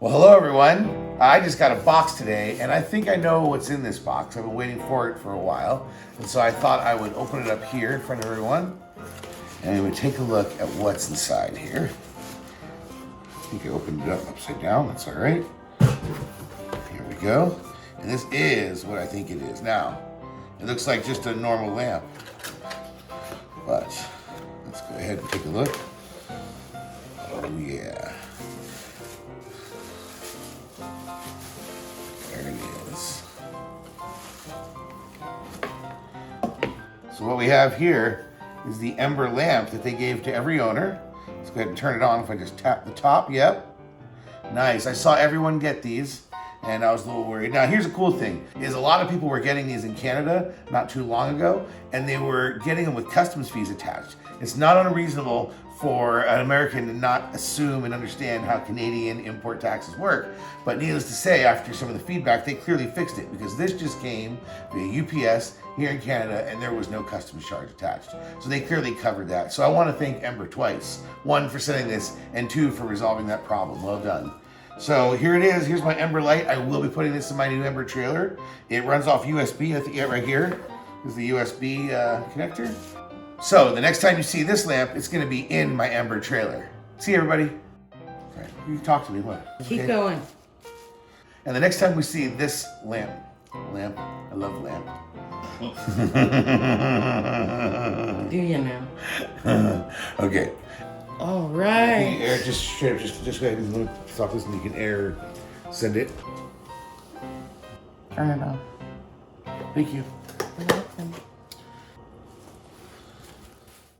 Well, hello everyone. I just got a box today and I think I know what's in this box. I've been waiting for it for a while. And so I thought I would open it up here in front of everyone and we would take a look at what's inside here. I think I opened it up upside down, that's all right. Here we go. And this is what I think it is. Now, it looks like just a normal lamp, but let's go ahead and take a look. Oh yeah. There it is. So what we have here is the Ember lamp that they gave to every owner. Let's go ahead and turn it on if I just tap the top. Yep. Nice. I saw everyone get these and I was a little worried. Now here's a cool thing, is a lot of people were getting these in Canada not too long ago and they were getting them with customs fees attached. It's not unreasonable for an American to not assume and understand how Canadian import taxes work. But needless to say, after some of the feedback, they clearly fixed it because this just came via UPS here in Canada and there was no customs charge attached. So they clearly covered that. So I want to thank Ember twice. One, for sending this, and two, for resolving that problem. Well done. So here it is. Here's my Ember light. I will be putting this in my new Ember trailer. It runs off USB. I think right here is the USB connector. So the next time you see this lamp, it's going to be in my Ember trailer. See everybody? Okay. You talk to me. What? Keep going. And the next time we see this lamp, I love lamp. Do you now? Okay. All right. Air, just go ahead and stop this and you can air send it. Turn it off. Thank you.